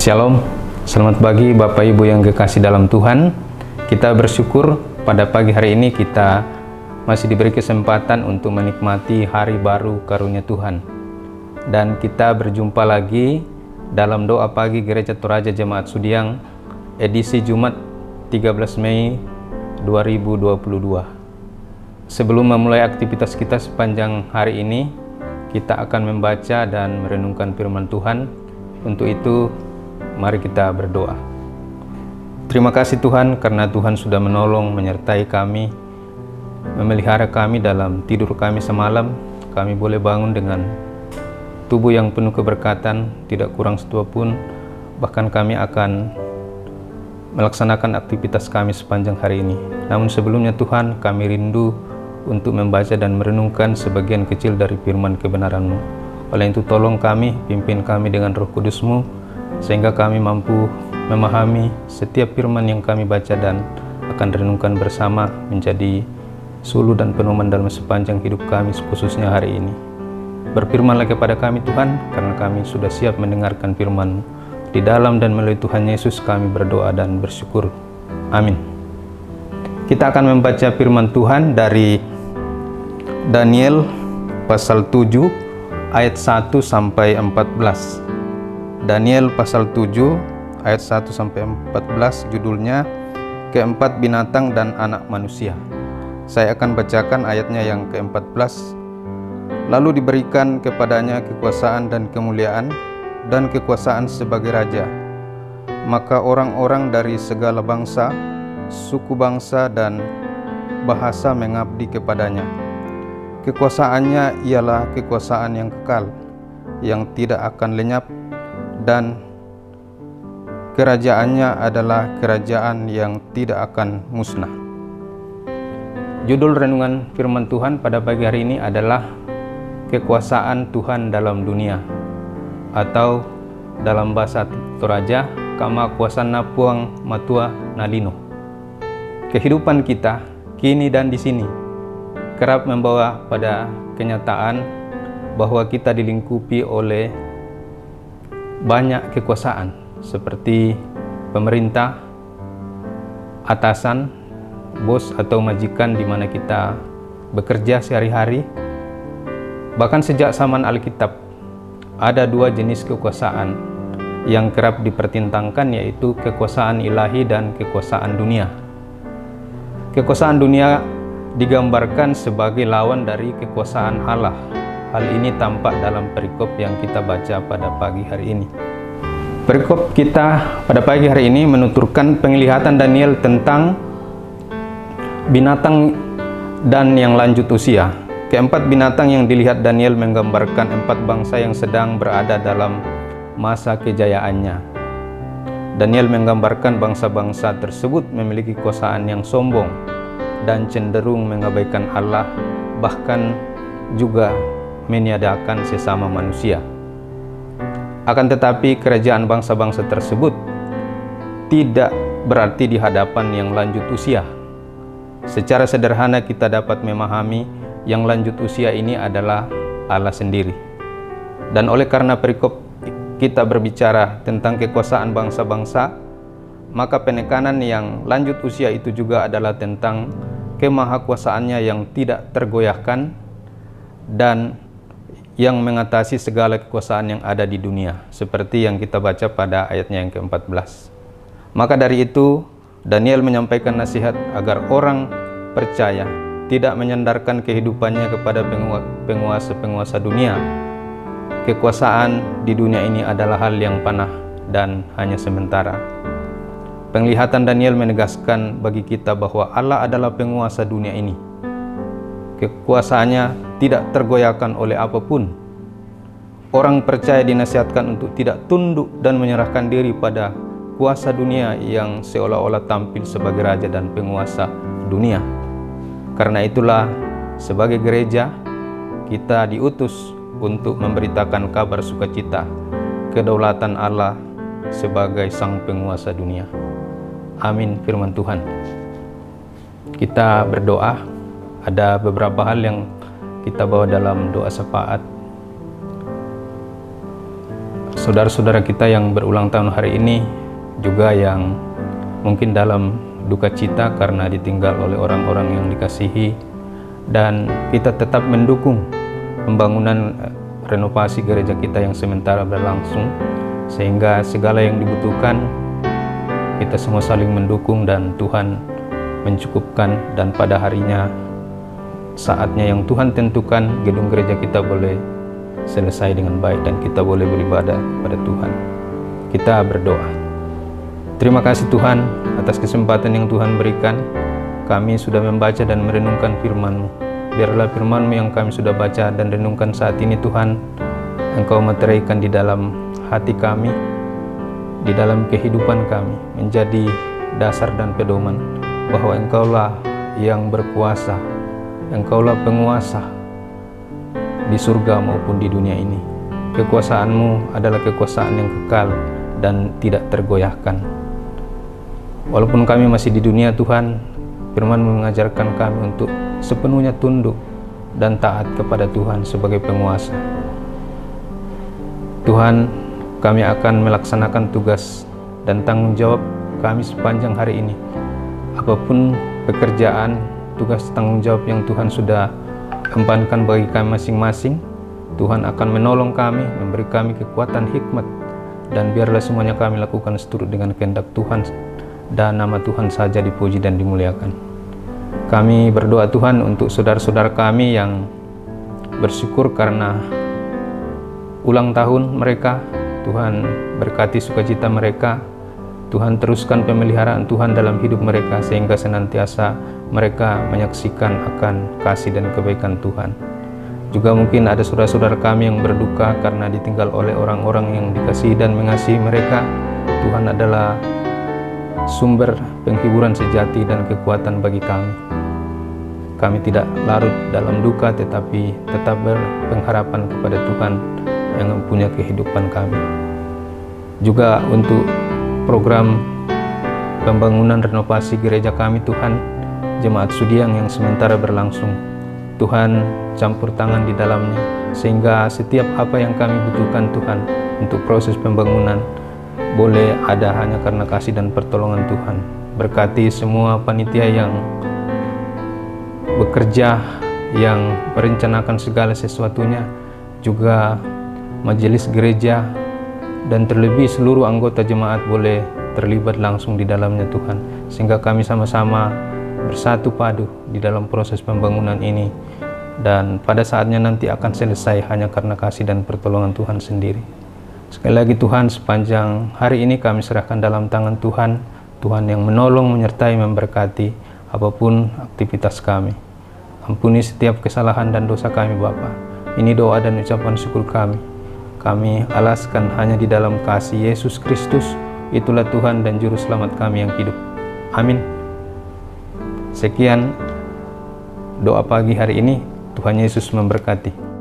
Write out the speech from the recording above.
Shalom, selamat pagi Bapak Ibu yang kekasih dalam Tuhan. Kita bersyukur pada pagi hari ini kita masih diberi kesempatan untuk menikmati hari baru karunia Tuhan. Dan kita berjumpa lagi dalam doa pagi Gereja Toraja Jemaat Sudiang, edisi Jumat 13 Mei 2022. Sebelum memulai aktivitas kita sepanjang hari ini, kita akan membaca dan merenungkan firman Tuhan. Untuk itu, mari kita berdoa. Terima kasih Tuhan karena Tuhan sudah menolong, menyertai kami, memelihara kami dalam tidur kami semalam. Kami boleh bangun dengan tubuh yang penuh keberkatan, tidak kurang setua pun. Bahkan kami akan melaksanakan aktivitas kami sepanjang hari ini. Namun sebelumnya Tuhan, kami rindu untuk membaca dan merenungkan sebagian kecil dari firman kebenaran-Mu. Oleh itu tolong kami, pimpin kami dengan Roh Kudus-Mu, sehingga kami mampu memahami setiap firman yang kami baca dan akan renungkan bersama menjadi suluh dan pedoman dalam sepanjang hidup kami, khususnya hari ini. Berfirmanlah kepada kami Tuhan, karena kami sudah siap mendengarkan firman-Mu. Di dalam dan melalui Tuhan Yesus kami berdoa dan bersyukur. Amin. Kita akan membaca firman Tuhan dari Daniel pasal 7 ayat 1 sampai 14. Daniel pasal 7 ayat 1 sampai 14, judulnya Keempat Binatang dan Anak Manusia. Saya akan bacakan ayatnya yang ke-14. Lalu diberikan kepadanya kekuasaan dan kemuliaan dan kekuasaan sebagai raja. Maka orang-orang dari segala bangsa, suku bangsa dan bahasa mengabdi kepadanya. Kekuasaannya ialah kekuasaan yang kekal, yang tidak akan lenyap, dan kerajaannya adalah kerajaan yang tidak akan musnah. Judul renungan firman Tuhan pada pagi hari ini adalah Kekuasaan Tuhan dalam Dunia, atau dalam bahasa Toraja, Kama Kuasana Puang Matua Nalino. Kehidupan kita kini dan di sini kerap membawa pada kenyataan bahwa kita dilingkupi oleh banyak kekuasaan seperti pemerintah, atasan, bos atau majikan di mana kita bekerja sehari-hari. Bahkan sejak zaman Alkitab ada dua jenis kekuasaan yang kerap dipertentangkan, yaitu kekuasaan ilahi dan kekuasaan dunia. Kekuasaan dunia digambarkan sebagai lawan dari kekuasaan Allah. Hal ini tampak dalam perikop yang kita baca pada pagi hari ini. Perikop kita pada pagi hari ini menuturkan penglihatan Daniel tentang binatang dan yang lanjut usia. Keempat binatang yang dilihat Daniel menggambarkan empat bangsa yang sedang berada dalam masa kejayaannya. Daniel menggambarkan bangsa-bangsa tersebut memiliki kekuasaan yang sombong dan cenderung mengabaikan Allah, bahkan juga meniadakan sesama manusia. Akan tetapi kerajaan bangsa-bangsa tersebut tidak berarti di hadapan yang lanjut usia. Secara sederhana kita dapat memahami yang lanjut usia ini adalah Allah sendiri. Dan oleh karena perikop kita berbicara tentang kekuasaan bangsa-bangsa, maka penekanan yang lanjut usia itu juga adalah tentang kemahakuasaannya yang tidak tergoyahkan dan yang mengatasi segala kekuasaan yang ada di dunia, seperti yang kita baca pada ayatnya yang ke-14. Maka dari itu, Daniel menyampaikan nasihat agar orang percaya tidak menyandarkan kehidupannya kepada penguasa-penguasa dunia. Kekuasaan di dunia ini adalah hal yang panah dan hanya sementara. Penglihatan Daniel menegaskan bagi kita bahwa Allah adalah penguasa dunia ini. Kekuasaannya tidak tergoyahkan oleh apapun. Orang percaya dinasihatkan untuk tidak tunduk dan menyerahkan diri pada kuasa dunia yang seolah-olah tampil sebagai raja dan penguasa dunia. Karena itulah, sebagai gereja, kita diutus untuk memberitakan kabar sukacita kedaulatan Allah sebagai sang penguasa dunia. Amin firman Tuhan. Kita berdoa. Ada beberapa hal yang kita bawa dalam doa syafaat. saudara-saudara kita yang berulang tahun hari ini, juga yang mungkin dalam duka cita karena ditinggal oleh orang-orang yang dikasihi, dan kita tetap mendukung pembangunan renovasi gereja kita yang sementara berlangsung, sehingga segala yang dibutuhkan kita semua saling mendukung dan Tuhan mencukupkan, dan pada harinya, saatnya yang Tuhan tentukan, gedung gereja kita boleh selesai dengan baik dan kita boleh beribadah kepada Tuhan. Kita berdoa. Terima kasih Tuhan atas kesempatan yang Tuhan berikan. Kami sudah membaca dan merenungkan firman-Mu. Biarlah firman-Mu yang kami sudah baca dan renungkan saat ini Tuhan, Engkau meteraikan di dalam hati kami, di dalam kehidupan kami, menjadi dasar dan pedoman bahwa Engkaulah yang berkuasa, Engkaulah penguasa di surga maupun di dunia ini. Kekuasaan-Mu adalah kekuasaan yang kekal dan tidak tergoyahkan. Walaupun kami masih di dunia Tuhan, firman-Mu mengajarkan kami untuk sepenuhnya tunduk dan taat kepada Tuhan sebagai penguasa. Tuhan, kami akan melaksanakan tugas dan tanggung jawab kami sepanjang hari ini. Apapun pekerjaan, tugas tanggung jawab yang Tuhan sudah empankan bagi kami masing-masing, Tuhan akan menolong kami, memberi kami kekuatan hikmat, dan biarlah semuanya kami lakukan seturut dengan kehendak Tuhan, dan nama Tuhan saja dipuji dan dimuliakan. Kami berdoa Tuhan untuk saudara-saudara kami yang bersyukur karena ulang tahun mereka. Tuhan berkati sukacita mereka. Tuhan teruskan pemeliharaan Tuhan dalam hidup mereka, sehingga senantiasa mereka menyaksikan akan kasih dan kebaikan Tuhan. Juga mungkin ada saudara-saudara kami yang berduka karena ditinggal oleh orang-orang yang dikasihi dan mengasihi mereka. Tuhan adalah sumber penghiburan sejati dan kekuatan bagi kami. Kami tidak larut dalam duka, tetapi tetap berpengharapan kepada Tuhan yang mempunyai kehidupan kami. Juga untuk program pembangunan renovasi gereja kami Tuhan, Jemaat Sudiang yang sementara berlangsung, Tuhan campur tangan di dalamnya, sehingga setiap apa yang kami butuhkan Tuhan untuk proses pembangunan boleh ada hanya karena kasih dan pertolongan Tuhan. Berkati semua panitia yang bekerja, yang merencanakan segala sesuatunya, juga majelis gereja, dan terlebih seluruh anggota jemaat boleh terlibat langsung di dalamnya Tuhan, sehingga kami sama-sama bersatu padu di dalam proses pembangunan ini, dan pada saatnya nanti akan selesai hanya karena kasih dan pertolongan Tuhan sendiri. Sekali lagi Tuhan, sepanjang hari ini kami serahkan dalam tangan Tuhan, Tuhan yang menolong, menyertai, memberkati apapun aktivitas kami. Ampuni setiap kesalahan dan dosa kami Bapa. Ini doa dan ucapan syukur kami. Kami alaskan hanya di dalam kasih Yesus Kristus. Itulah Tuhan dan Juru Selamat kami yang hidup. Amin. Sekian doa pagi hari ini. Tuhan Yesus memberkati.